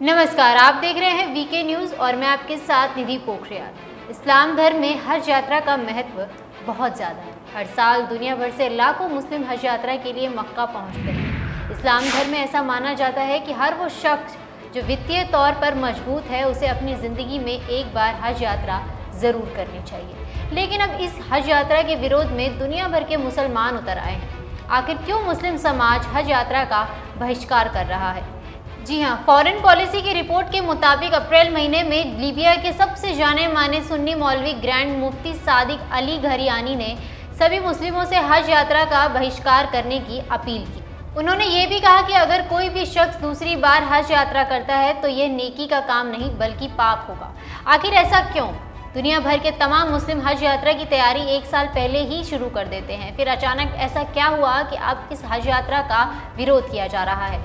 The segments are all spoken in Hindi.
नमस्कार, आप देख रहे हैं वीके न्यूज़ और मैं आपके साथ निधि पोखरियाल। इस्लाम धर्म में हज यात्रा का महत्व बहुत ज़्यादा है। हर साल दुनिया भर से लाखों मुस्लिम हज यात्रा के लिए मक्का पहुंचते हैं। इस्लाम धर्म में ऐसा माना जाता है कि हर वो शख्स जो वित्तीय तौर पर मजबूत है उसे अपनी ज़िंदगी में एक बार हज यात्रा ज़रूर करनी चाहिए। लेकिन अब इस हज यात्रा के विरोध में दुनिया भर के मुसलमान उतर आए हैं। आखिर क्यों मुस्लिम समाज हज यात्रा का बहिष्कार कर रहा है? जी हाँ, फॉरेन पॉलिसी की रिपोर्ट के मुताबिक अप्रैल महीने में लीबिया के सबसे जाने माने सुन्नी मौलवी ग्रैंड मुफ्ती सादिक अली घरियानी ने सभी मुस्लिमों से हज यात्रा का बहिष्कार करने की अपील की। उन्होंने ये भी कहा कि अगर कोई भी शख्स दूसरी बार हज यात्रा करता है तो यह नेकी का काम नहीं बल्कि पाप होगा। आखिर ऐसा क्यों? दुनिया भर के तमाम मुस्लिम हज यात्रा की तैयारी एक साल पहले ही शुरू कर देते हैं, फिर अचानक ऐसा क्या हुआ कि अब इस हज यात्रा का विरोध किया जा रहा है?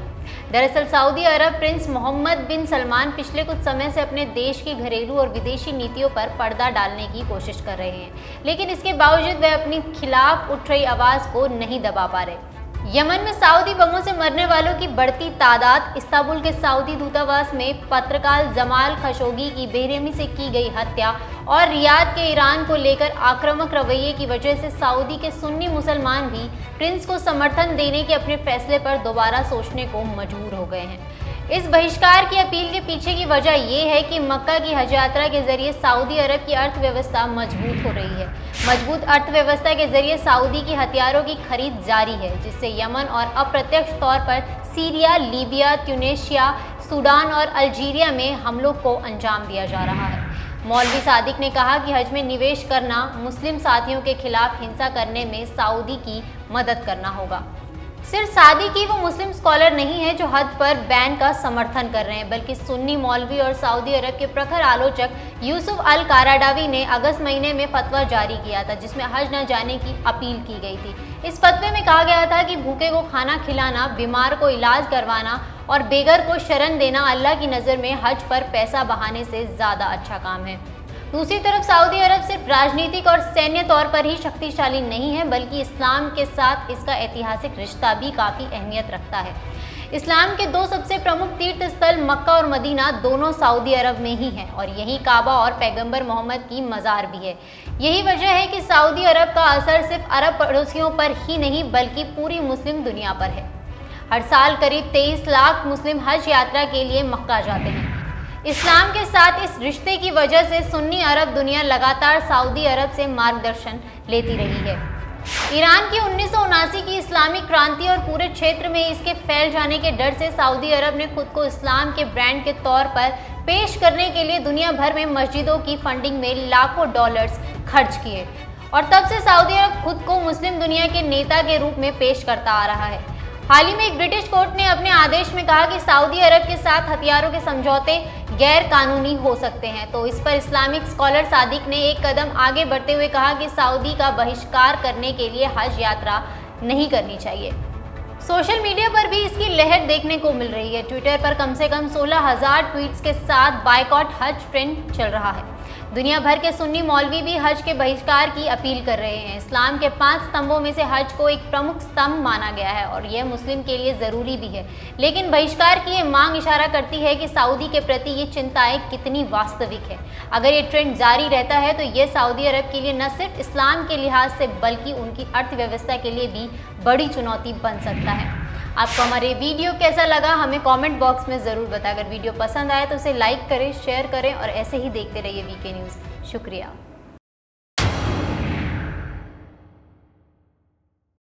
दरअसल सऊदी अरब प्रिंस मोहम्मद बिन सलमान पिछले कुछ समय से अपने देश की घरेलू और विदेशी नीतियों पर पर्दा डालने की कोशिश कर रहे हैं, लेकिन इसके बावजूद वह अपनी खिलाफ उठ रही आवाज़ को नहीं दबा पा रहे। यमन में सऊदी बमों से मरने वालों की बढ़ती तादाद, इस्तांबुल के सऊदी दूतावास में पत्रकार जमाल खशोगी की बेरहमी से की गई हत्या और रियाद के ईरान को लेकर आक्रामक रवैये की वजह से सऊदी के सुन्नी मुसलमान भी प्रिंस को समर्थन देने के अपने फैसले पर दोबारा सोचने को मजबूर हो गए हैं। इस बहिष्कार की अपील के पीछे की वजह यह है कि मक्का की हज यात्रा के जरिए सऊदी अरब की अर्थव्यवस्था मजबूत हो रही है। मजबूत अर्थव्यवस्था के जरिए सऊदी की हथियारों की खरीद जारी है, जिससे यमन और अप्रत्यक्ष तौर पर सीरिया, लीबिया, ट्यूनीशिया, सूडान और अल्जीरिया में हमलों को अंजाम दिया जा रहा है। मौलवी सादिक ने कहा कि हज में निवेश करना मुस्लिम साथियों के खिलाफ हिंसा करने में सऊदी की मदद करना होगा। सिर्फ सादिक ही वो मुस्लिम स्कॉलर नहीं है जो हज पर बैन का समर्थन कर रहे हैं, बल्कि सुन्नी मौलवी और सऊदी अरब के प्रखर आलोचक यूसुफ अल कारडावी ने अगस्त महीने में फतवा जारी किया था, जिसमें हज न जाने की अपील की गई थी। इस फतवे में कहा गया था कि भूखे को खाना खिलाना, बीमार को इलाज करवाना और बेघर को शरण देना अल्लाह की नज़र में हज पर पैसा बहाने से ज़्यादा अच्छा काम है। दूसरी तरफ सऊदी अरब सिर्फ राजनीतिक और सैन्य तौर पर ही शक्तिशाली नहीं है, बल्कि इस्लाम के साथ इसका ऐतिहासिक रिश्ता भी काफ़ी अहमियत रखता है। इस्लाम के दो सबसे प्रमुख तीर्थ स्थल मक्का और मदीना दोनों सऊदी अरब में ही हैं और यही काबा और पैगंबर मोहम्मद की मज़ार भी है। यही वजह है कि सऊदी अरब का असर सिर्फ अरब पड़ोसियों पर ही नहीं बल्कि पूरी मुस्लिम दुनिया पर है। हर साल करीब 23 लाख मुस्लिम हज यात्रा के लिए मक्का जाते हैं। इस्लाम के साथ इस रिश्ते की वजह से सुन्नी अरब दुनिया लगातार सऊदी अरब से मार्गदर्शन लेती रही है। ईरान की 1979 की इस्लामिक क्रांति और पूरे क्षेत्र में इसके फैल जाने के डर से सऊदी अरब ने खुद को इस्लाम के ब्रांड के तौर पर पेश करने के लिए दुनिया भर में मस्जिदों की फंडिंग में लाखों डॉलर्स खर्च किए और तब से सऊदी अरब खुद को मुस्लिम दुनिया के नेता के रूप में पेश करता आ रहा है। हाल ही में एक ब्रिटिश कोर्ट ने अपने आदेश में कहा कि सऊदी अरब के साथ हथियारों के समझौते गैर कानूनी हो सकते हैं, तो इस पर इस्लामिक स्कॉलर सादिक ने एक कदम आगे बढ़ते हुए कहा कि सऊदी का बहिष्कार करने के लिए हज यात्रा नहीं करनी चाहिए। सोशल मीडिया पर भी इसकी लहर देखने को मिल रही है। ट्विटर पर कम से कम 16,000 ट्वीट्स के साथ बायकॉट हज ट्रेंड चल रहा है। दुनिया भर के सुन्नी मौलवी भी हज के बहिष्कार की अपील कर रहे हैं। इस्लाम के 5 स्तंभों में से हज को एक प्रमुख स्तंभ माना गया है और यह मुस्लिम के लिए ज़रूरी भी है, लेकिन बहिष्कार की ये मांग इशारा करती है कि सऊदी के प्रति ये चिंताएं कितनी वास्तविक है। अगर ये ट्रेंड जारी रहता है तो ये सऊदी अरब के लिए न सिर्फ इस्लाम के लिहाज से बल्कि उनकी अर्थव्यवस्था के लिए भी बड़ी चुनौती बन सकता है। आपको हमारे वीडियो कैसा लगा हमें कमेंट बॉक्स में ज़रूर बताएं। अगर वीडियो पसंद आए तो उसे लाइक करें, शेयर करें और ऐसे ही देखते रहिए वीके न्यूज़। शुक्रिया।